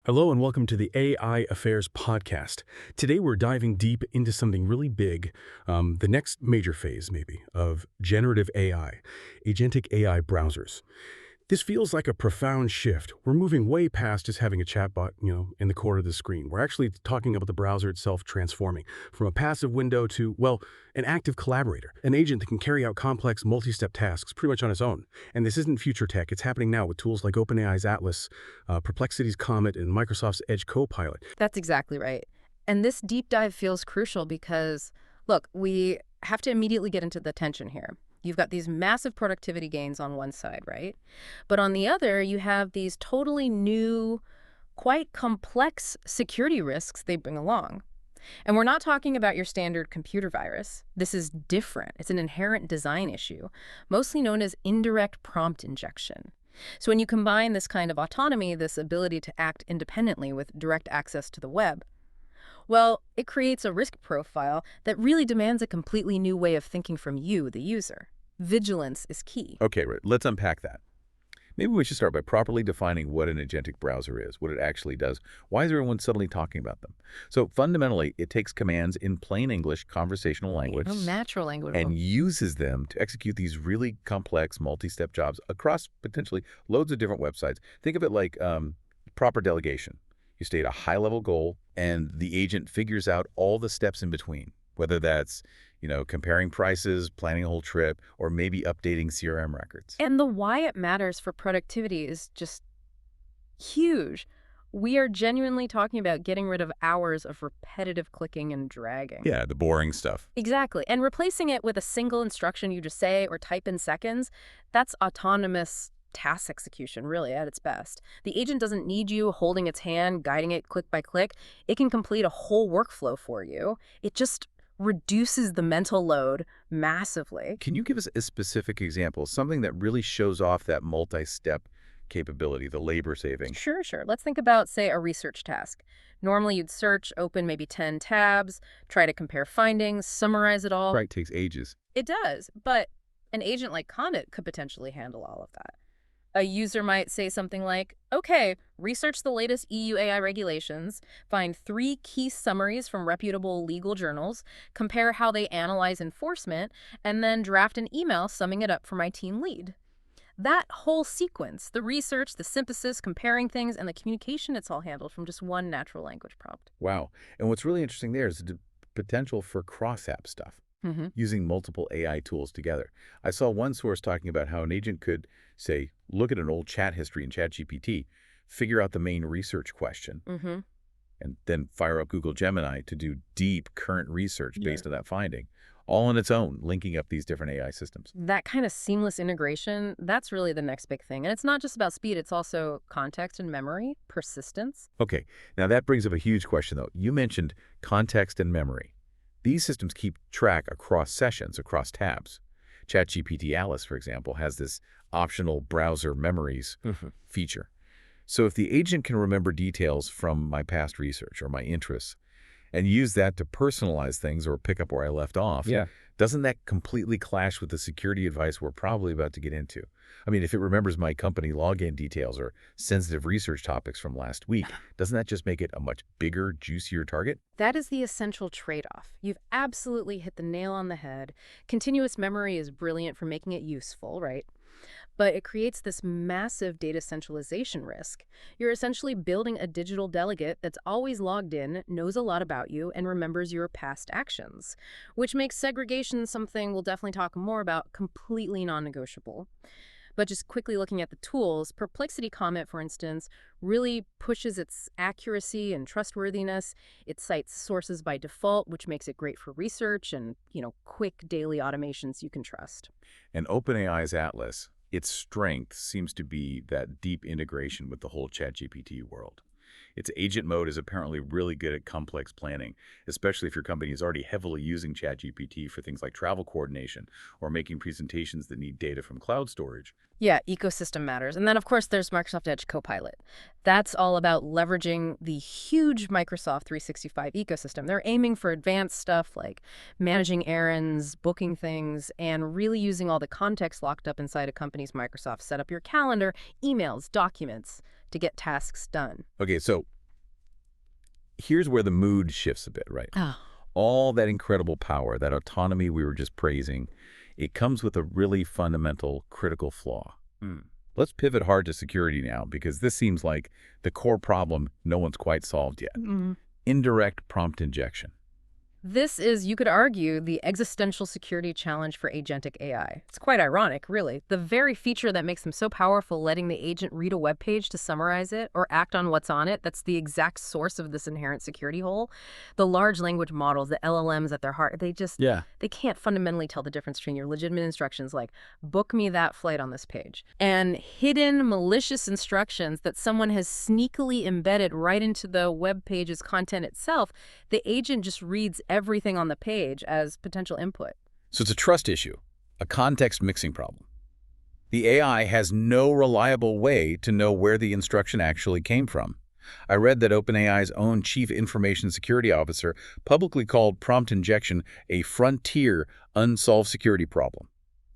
Hello and welcome to the AI Affairs podcast. Today we're diving deep into something really big, the next major phase maybe, of generative AI, agentic AI browsers. This feels like a profound shift. We're moving way past just having a chatbot, in the corner of the screen. We're actually talking about the browser itself transforming from a passive window to, well, an active collaborator, an agent that can carry out complex multi-step tasks pretty much on its own. And this isn't future tech. It's happening now with tools like OpenAI's Atlas, Perplexity's Comet, and Microsoft's Edge Copilot. That's exactly right. And this deep dive feels crucial because, look, we have to immediately get into the tension here. You've got these massive productivity gains on one side, right? But on the other, you have these totally new, quite complex security risks they bring along. And we're not talking about your standard computer virus. This is different. It's an inherent design issue, mostly known as indirect prompt injection. So when you combine this kind of autonomy, this ability to act independently with direct access to the web, well, it creates a risk profile that really demands a completely new way of thinking from you, the user. Vigilance is key. Okay, right. Let's unpack that. Maybe we should start by properly defining what an agentic browser is, what it actually does. Why is everyone suddenly talking about them? So fundamentally, it takes commands in plain English conversational language Natural language. and uses them to execute these really complex multi-step jobs across potentially loads of different websites. Think of it like proper delegation. You state a high-level goal, and the agent figures out all the steps in between, whether that's, comparing prices, planning a whole trip, or maybe updating CRM records. And the why it matters for productivity is just huge. We are genuinely talking about getting rid of hours of repetitive clicking and dragging. Yeah, the boring stuff. Exactly. And replacing it with a single instruction you just say or type in seconds, that's autonomous task execution, really, at its best. The agent doesn't need you holding its hand, guiding it click by click. It can complete a whole workflow for you. It just reduces the mental load massively. Can you give us a specific example, something that really shows off that multi-step capability, the labor saving? Sure. Let's think about, say, a research task. Normally, you'd search, open maybe 10 tabs, try to compare findings, summarize it all. Right, takes ages. It does, but an agent like Comet could potentially handle all of that. A user might say something like, okay, research the latest EU AI regulations, find 3 key summaries from reputable legal journals, compare how they analyze enforcement, and then draft an email summing it up for my team lead. That whole sequence, the research, the synthesis, comparing things, and the communication, it's all handled from just one natural language prompt. Wow. And what's really interesting there is the potential for cross-app stuff. Using multiple AI tools together. I saw one source talking about how an agent could, say, look at an old chat history in ChatGPT, figure out the main research question, and then fire up Google Gemini to do deep current research based on that finding, all on its own, linking up these different AI systems. That kind of seamless integration, that's really the next big thing. And it's not just about speed, it's also context and memory, persistence. Okay, now that brings up a huge question, though. You mentioned context and memory. These systems keep track across sessions, across tabs. ChatGPT Alice, for example, has this optional browser memories feature. So if the agent can remember details from my past research or my interests and use that to personalize things or pick up where I left off, doesn't that completely clash with the security advice we're probably about to get into? I mean, if it remembers my company login details or sensitive research topics from last week, doesn't that just make it a much bigger, juicier target? That is the essential trade-off. You've absolutely hit the nail on the head. Continuous memory is brilliant for making it useful, right? But it creates this massive data centralization risk. You're essentially building a digital delegate that's always logged in, knows a lot about you, and remembers your past actions, which makes segregation something we'll definitely talk more about, completely non-negotiable. But just quickly looking at the tools, Perplexity Comet, for instance, really pushes its accuracy and trustworthiness. It cites sources by default, which makes it great for research and, quick daily automations you can trust. And OpenAI's Atlas, its strength seems to be that deep integration with the whole ChatGPT world. Its agent mode is apparently really good at complex planning, especially if your company is already heavily using ChatGPT for things like travel coordination or making presentations that need data from cloud storage. Yeah, ecosystem matters. And then, of course, there's Microsoft Edge Copilot. That's all about leveraging the huge Microsoft 365 ecosystem. They're aiming for advanced stuff like managing errands, booking things, and really using all the context locked up inside a company's Microsoft. Set up your calendar, emails, documents to get tasks done. Okay, so here's where the mood shifts a bit, right? Ah, All that incredible power, that autonomy we were just praising, it comes with a really fundamental, critical flaw. Let's pivot hard to security now, because this seems like the core problem no one's quite solved yet. Indirect prompt injection. This is, you could argue, the existential security challenge for agentic AI. It's quite ironic, really. The very feature that makes them so powerful, letting the agent read a web page to summarize it or act on what's on it, that's the exact source of this inherent security hole. The large language models, the LLMs at their heart, they can't fundamentally tell the difference between your legitimate instructions like, book me that flight on this page, and hidden malicious instructions that someone has sneakily embedded right into the web page's content itself. The agent just reads everything on the page as potential input. So it's a trust issue, a context mixing problem. The AI has no reliable way to know where the instruction actually came from. I read that OpenAI's own chief information security officer publicly called prompt injection a frontier, unsolved security problem.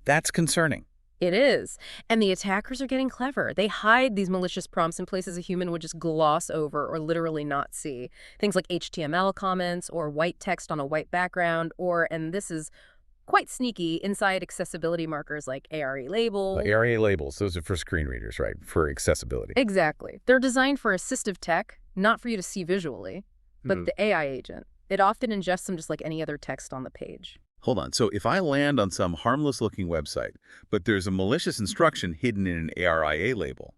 That's concerning. It is. And the attackers are getting clever. They hide these malicious prompts in places a human would just gloss over or literally not see. Things like HTML comments or white text on a white background or, and this is quite sneaky, inside accessibility markers like ARE labels. ARA labels, those are for screen readers, right? For accessibility. Exactly. They're designed for assistive tech, not for you to see visually. But the AI agent, it often ingests them just like any other text on the page. Hold on. So if I land on some harmless-looking website, but there's a malicious instruction hidden in an ARIA label,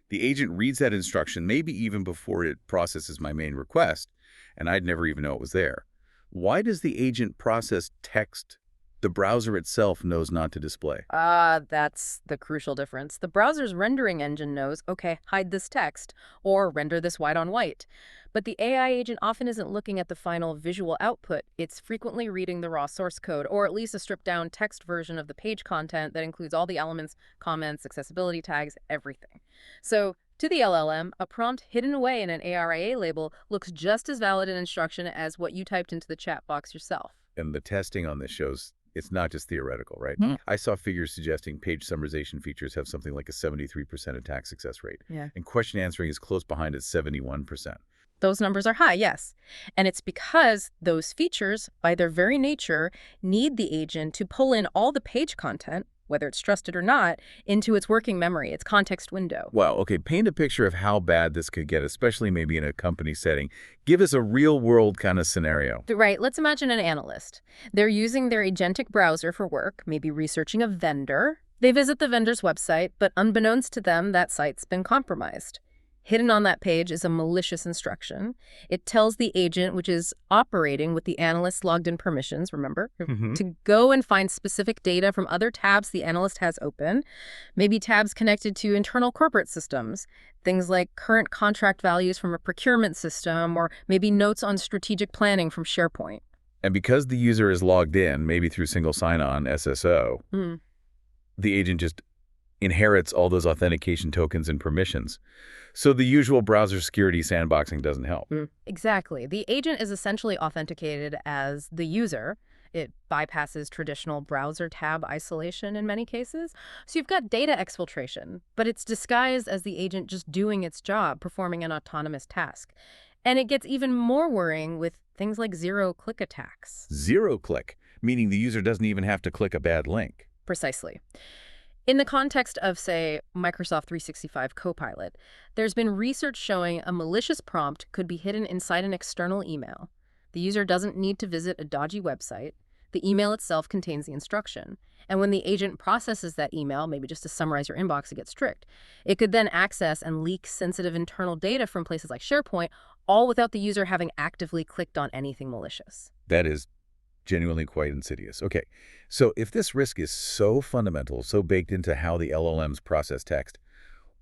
the agent reads that instruction maybe even before it processes my main request, and I'd never even know it was there. Why does the agent process text the browser itself knows not to display? That's the crucial difference. The browser's rendering engine knows, okay, hide this text, or render this white on white. But the AI agent often isn't looking at the final visual output. It's frequently reading the raw source code, or at least a stripped-down text version of the page content that includes all the elements, comments, accessibility tags, everything. So, to the LLM, a prompt hidden away in an ARIA label looks just as valid an instruction as what you typed into the chat box yourself. And the testing on this shows it's not just theoretical, right? I saw figures suggesting page summarization features have something like a 73% attack success rate. Yeah. And question answering is close behind at 71%. Those numbers are high, yes. And it's because those features, by their very nature, need the agent to pull in all the page content, whether it's trusted or not, into its working memory, its context window. Wow, okay, paint a picture of how bad this could get, especially maybe in a company setting. Give us a real-world kind of scenario. Right, let's imagine an analyst. They're using their agentic browser for work, maybe researching a vendor. They visit the vendor's website, but unbeknownst to them, that site's been compromised. Hidden on that page is a malicious instruction. It tells the agent, which is operating with the analyst's logged-in permissions, remember, to go and find specific data from other tabs the analyst has open, maybe tabs connected to internal corporate systems, things like current contract values from a procurement system, or maybe notes on strategic planning from SharePoint. And because the user is logged in, maybe through single sign-on, SSO, the agent just inherits all those authentication tokens and permissions. So the usual browser security sandboxing doesn't help. Exactly. The agent is essentially authenticated as the user. It bypasses traditional browser tab isolation in many cases. So you've got data exfiltration, but it's disguised as the agent just doing its job, performing an autonomous task. And it gets even more worrying with things like zero-click attacks. Zero-click, meaning the user doesn't even have to click a bad link. Precisely. In the context of, say, Microsoft 365 Copilot, there's been research showing a malicious prompt could be hidden inside an external email. The user doesn't need to visit a dodgy website. The email itself contains the instruction. And when the agent processes that email, maybe just to summarize your inbox to get strict, it could then access and leak sensitive internal data from places like SharePoint, all without the user having actively clicked on anything malicious. That is genuinely quite insidious. Okay, so if this risk is so fundamental, so baked into how the LLMs process text,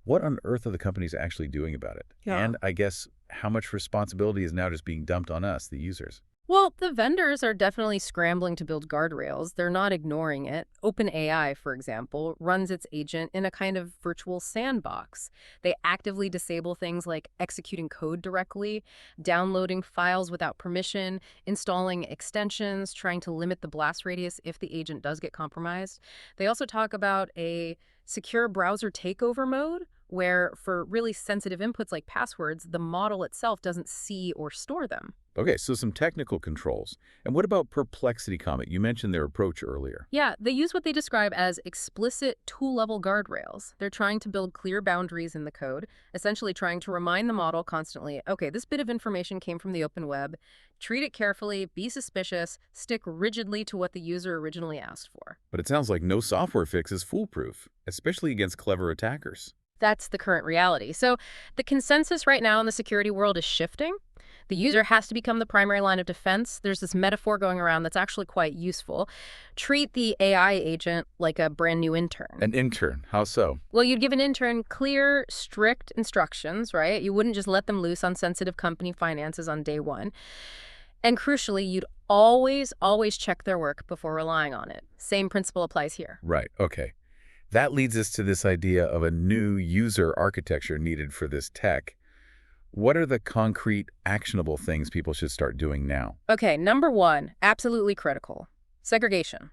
what on earth are the companies actually doing about it? Yeah. And I guess how much responsibility is now just being dumped on us, the users? Well, the vendors are definitely scrambling to build guardrails. They're not ignoring it. OpenAI, for example, runs its agent in a kind of virtual sandbox. They actively disable things like executing code directly, downloading files without permission, installing extensions, trying to limit the blast radius if the agent does get compromised. They also talk about a secure browser takeover mode, where for really sensitive inputs like passwords, the model itself doesn't see or store them. Okay, so some technical controls. And what about Perplexity Comet? You mentioned their approach earlier. Yeah, they use what they describe as explicit tool-level guardrails. They're trying to build clear boundaries in the code, essentially trying to remind the model constantly, okay, this bit of information came from the open web, treat it carefully, be suspicious, stick rigidly to what the user originally asked for. But it sounds like no software fix is foolproof, especially against clever attackers. That's the current reality. So the consensus right now in the security world is shifting. The user has to become the primary line of defense. There's this metaphor going around that's actually quite useful. Treat the AI agent like a brand new intern. An intern, how so? Well, you'd give an intern clear, strict instructions, right? You wouldn't just let them loose on sensitive company finances on day one. And crucially, you'd always check their work before relying on it. Same principle applies here. Right, okay. That leads us to this idea of a new user architecture needed for this tech. What are the concrete, actionable things people should start doing now? Okay, number one, absolutely critical. Segregation.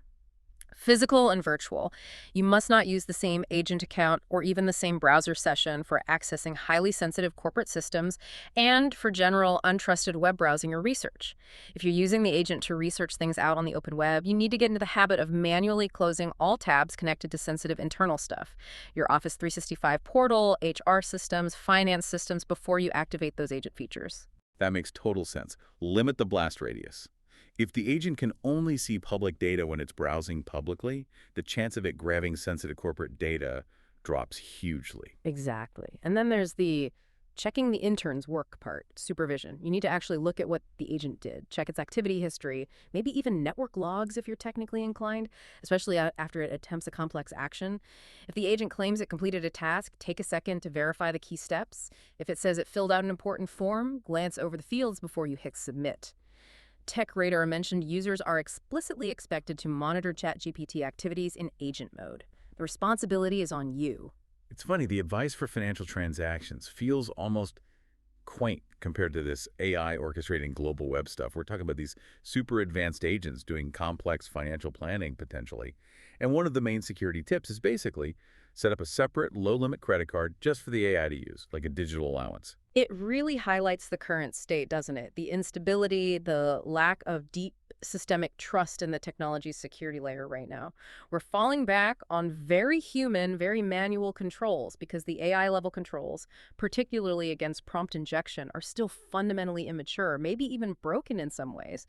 Physical and virtual. You must not use the same agent account or even the same browser session for accessing highly sensitive corporate systems and for general untrusted web browsing or research. If you're using the agent to research things out on the open web, you need to get into the habit of manually closing all tabs connected to sensitive internal stuff. Your Office 365 portal, HR systems, finance systems before you activate those agent features. That makes total sense. Limit the blast radius. If the agent can only see public data when it's browsing publicly, the chance of it grabbing sensitive corporate data drops hugely. Exactly. And then there's the checking the intern's work part, supervision. You need to actually look at what the agent did, check its activity history, maybe even network logs if you're technically inclined, especially after it attempts a complex action. If the agent claims it completed a task, take a second to verify the key steps. If it says it filled out an important form, glance over the fields before you hit submit. Tech Radar mentioned users are explicitly expected to monitor ChatGPT activities in agent mode. The responsibility is on you. It's funny, the advice for financial transactions feels almost quaint compared to this AI orchestrating global web stuff. We're talking about these super advanced agents doing complex financial planning potentially. And one of the main security tips is basically set up a separate low-limit credit card just for the AI to use, like a digital allowance. It really highlights the current state, doesn't it? The instability, the lack of deep systemic trust in the technology's security layer right now. We're falling back on very human, very manual controls because the AI-level controls, particularly against prompt injection, are still fundamentally immature, maybe even broken in some ways.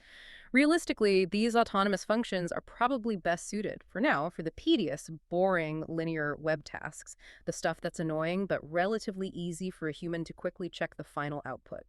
Realistically, these autonomous functions are probably best suited, for now, for the tedious, boring, linear web tasks, the stuff that's annoying but relatively easy for a human to quickly check the final output.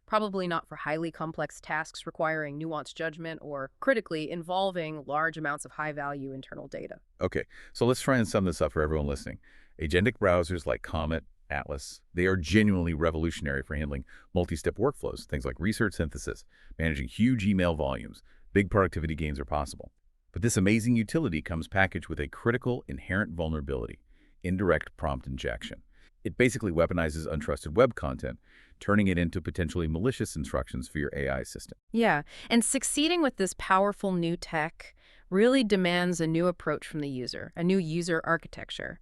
Probably not for highly complex tasks requiring nuanced judgment or, critically, involving large amounts of high-value internal data. Okay, so let's try and sum this up for everyone listening. Agentic browsers like Comet, Atlas, they are genuinely revolutionary for handling multi-step workflows, things like research synthesis, managing huge email volumes. Big productivity gains are possible. But this amazing utility comes packaged with a critical inherent vulnerability, indirect prompt injection. It basically weaponizes untrusted web content, turning it into potentially malicious instructions for your AI system. Yeah, and succeeding with this powerful new tech really demands a new approach from the user, a new user architecture.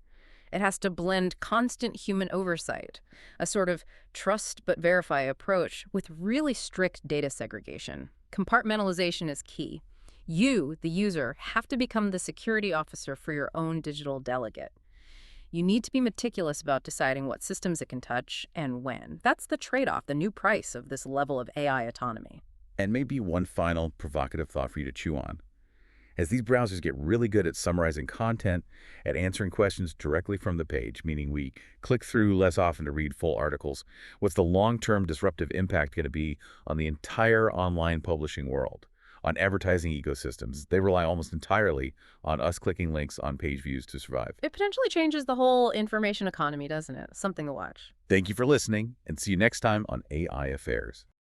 It has to blend constant human oversight, a sort of trust but verify approach, with really strict data segregation. Compartmentalization is key. You, the user, have to become the security officer for your own digital delegate. You need to be meticulous about deciding what systems it can touch and when. That's the trade-off, the new price of this level of AI autonomy. And maybe one final provocative thought for you to chew on. As these browsers get really good at summarizing content, at answering questions directly from the page, meaning we click through less often to read full articles, what's the long-term disruptive impact going to be on the entire online publishing world, on advertising ecosystems? They rely almost entirely on us clicking links on page views to survive. It potentially changes the whole information economy, doesn't it? Something to watch. Thank you for listening, and see you next time on AI Affairs.